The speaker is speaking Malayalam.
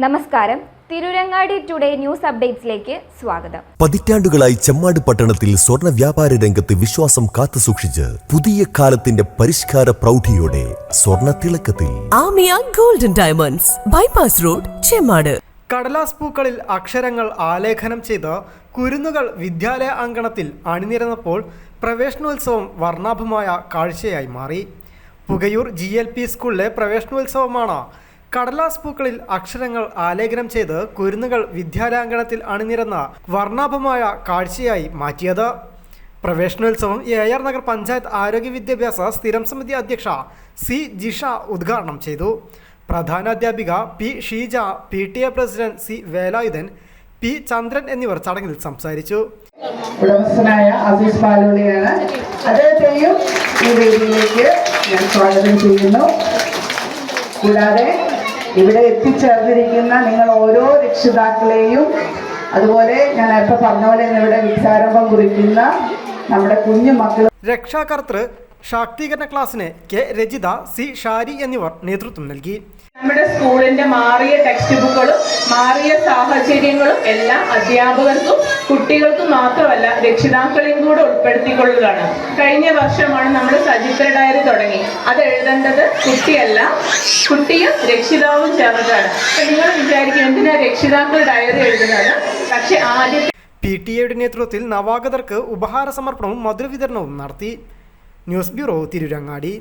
നമസ്കാരം. തിരുരങ്ങാടി ടുഡേ ന്യൂസ് അപ്ഡേറ്റ്സിലേക്ക് സ്വാഗതം. പതിറ്റാണ്ടുകളായി ചെമ്മാട് പട്ടണത്തിൽ സ്വർണ്ണ വ്യാപാര രംഗത്ത് വിശ്വാസം കാത്തുസൂക്ഷിച്ച് പുതിയ കാലത്തിന്റെ പരിഷ്കാര പ്രൗഢിയോടെ സ്വർണ്ണ തിളക്കത്തിൽ Amiya golden diamonds, bypass road, Chemmad. കടലാസ് പൂക്കളിൽ അക്ഷരങ്ങൾ ആലേഖനം ചെയ്ത് കുരുന്നുകൾ വിദ്യാലയ അങ്കണത്തിൽ അണിനിരന്നപ്പോൾ പ്രവേശനോത്സവം വർണ്ണാഭമായ കാഴ്ചയായി മാറി. പുകയൂർ GLP സ്കൂളിലെ പ്രവേശനോത്സവമാണ് കടലാസ് പൂക്കളിൽ അക്ഷരങ്ങൾ ആലേഖനം ചെയ്ത് കുരുന്നുകൾ വിദ്യാലയാങ്കണത്തിൽ അണിനിരന്ന വർണ്ണാഭമായ കാഴ്ചയായി മാറ്റിയത്. പ്രവേശനോത്സവം AR നഗർ പഞ്ചായത്ത് ആരോഗ്യ വിദ്യാഭ്യാസ സ്ഥിരം സമിതി അധ്യക്ഷ C ജിഷ ഉദ്ഘാടനം ചെയ്തു. പ്രധാനാധ്യാപിക P Sheeja, PTA president C Velayudhan, P ചന്ദ്രൻ എന്നിവർ ചടങ്ങിൽ സംസാരിച്ചു. ഉടമസ്ഥനായ അസീസ് പാലോളിയാണ്. അദ്ദേഹത്തെയും ഈ വേദിയിലേക്ക് ഞാൻ സ്വാഗതം ചെയ്യുന്നു. കൂടാതെ ഇവിടെ എത്തിച്ചേർന്നിരിക്കുന്ന നിങ്ങൾ ഓരോ രക്ഷിതാക്കളെയും, അതുപോലെ ഞാൻ നേരത്തെ പറഞ്ഞ പോലെ ഇവിടെ വിദ്യാരംഭം കുറിക്കുന്ന നമ്മുടെ കുഞ്ഞു മക്കൾ. രക്ഷാകർതൃ ശാക്തീകരണ ക്ലാസ്സിന് K രജിത, C ഷാരി എന്നിവർ നേതൃത്വം നൽകി. നമ്മുടെ സ്കൂളിന്റെ മാറിയ ടെക്സ്റ്റ് ബുക്കുകളും മാറിയ സാഹചര്യങ്ങളും എല്ലാം അധ്യാപകർക്കും കുട്ടികൾക്കും മാത്രമല്ല രക്ഷിതാക്കളെയും കൂടെ ഉൾപ്പെടുത്തിക്കൊള്ളുകയാണ്. കഴിഞ്ഞ വർഷമാണ് നമ്മൾ സചിത്ര ഡയറി തുടങ്ങി. അത് എഴുതേണ്ടത് കുട്ടിയല്ല, കുട്ടിയും രക്ഷിതാവും ചേർന്നിട്ടാണ്. നിങ്ങൾ വിചാരിക്കും എന്തിനാ രക്ഷിതാക്കൾ ഡയറി എഴുതുന്നത്? പക്ഷെ ആദ്യത്തെ PTA നേതൃത്വത്തിൽ നവാഗതർക്ക് ഉപഹാര സമർപ്പണവും മധുര വിതരണവും നടത്തി. News bureau, Tirurangadi.